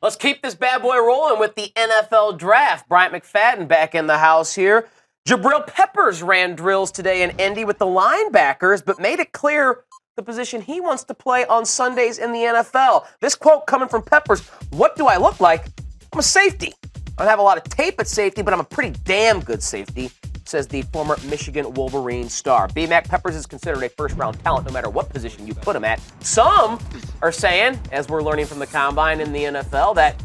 Let's keep this bad boy rolling with the NFL draft. Bryant McFadden back in the house here. Jabrill Peppers ran drills today in Indy with the linebackers, but made it clear the position he wants to play on Sundays in the NFL. This quote coming from Peppers: "What do I look like? I'm a safety. I don't have a lot of tape at safety, but I'm a pretty damn good safety," says the former Michigan Wolverine star. B-Mac Peppers is considered a first-round talent no matter what position you put him at. Some are saying, as we're learning from the Combine in the NFL, that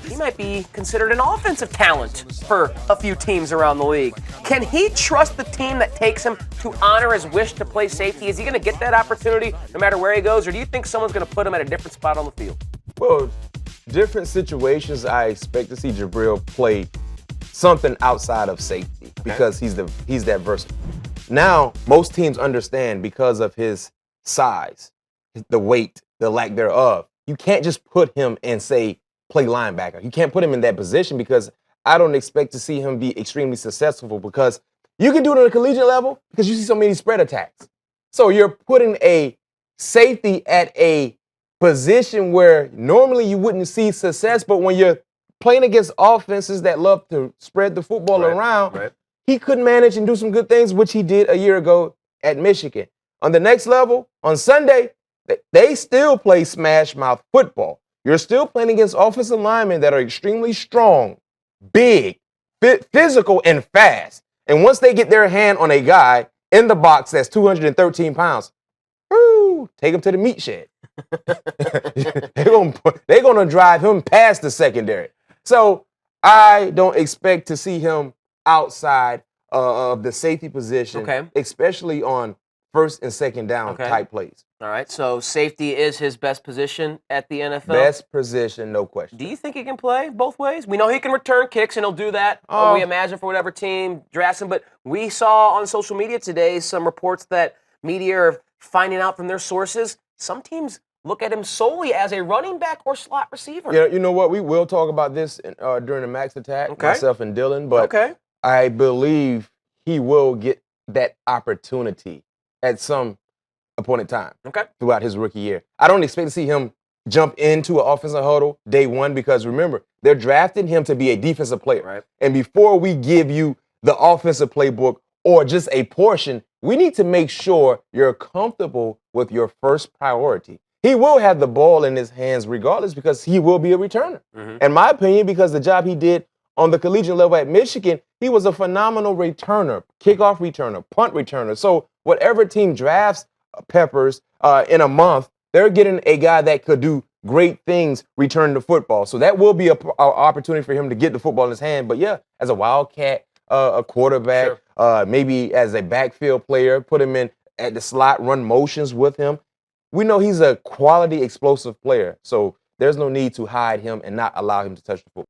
he might be considered an offensive talent for a few teams around the league. Can he trust the team that takes him to honor his wish to play safety? Is he going to get that opportunity no matter where he goes, or do you think someone's going to put him at a different spot on the field? Well, different situations, I expect to see Jabrill play something outside of safety because he's that versatile. Now, most teams understand because of his size, the weight, the lack thereof. You can't just put him and say, play linebacker. You can't put him in that position because I don't expect to see him be extremely successful because you can do it on a collegiate level because you see so many spread attacks. So you're putting a safety at a position where normally you wouldn't see success, but when you're playing against offenses that love to spread the football around, he could manage and do some good things, which he did a year ago at Michigan. On the next level, on Sunday, they still play smash mouth football. You're still playing against offensive linemen that are extremely strong, big, physical, and fast. And once they get their hand on a guy in the box that's 213 pounds, take him to the meat shed. They're gonna drive him past the secondary. So I don't expect to see him outside of the safety position, especially on first and second down type plays. All right, so safety is his best position at the NFL? Best position, no question. Do you think he can play both ways? We know he can return kicks, and he'll do that, we imagine, for whatever team drafts him. But we saw on social media today some reports that media are finding out from their sources some teams look at him solely as a running back or slot receiver. Yeah, you know what? We will talk about this during the Max Attack, myself and Dylan, but I believe he will get that opportunity at some appointed time throughout his rookie year. I don't expect to see him jump into an offensive huddle day one because, remember, they're drafting him to be a defensive player. And before we give you the offensive playbook or just a portion, we need to make sure you're comfortable with your first priority. He will have the ball in his hands regardless because he will be a returner. In my opinion, because the job he did on the collegiate level at Michigan, he was a phenomenal returner, kickoff returner, punt returner. So whatever team drafts Peppers in a month, they're getting a guy that could do great things returning the football. So that will be an opportunity for him to get the football in his hand. But yeah, as a wildcat, a quarterback, maybe as a backfield player, put him in at the slot, run motions with him. We know he's a quality, explosive player. So there's no need to hide him and not allow him to touch the football.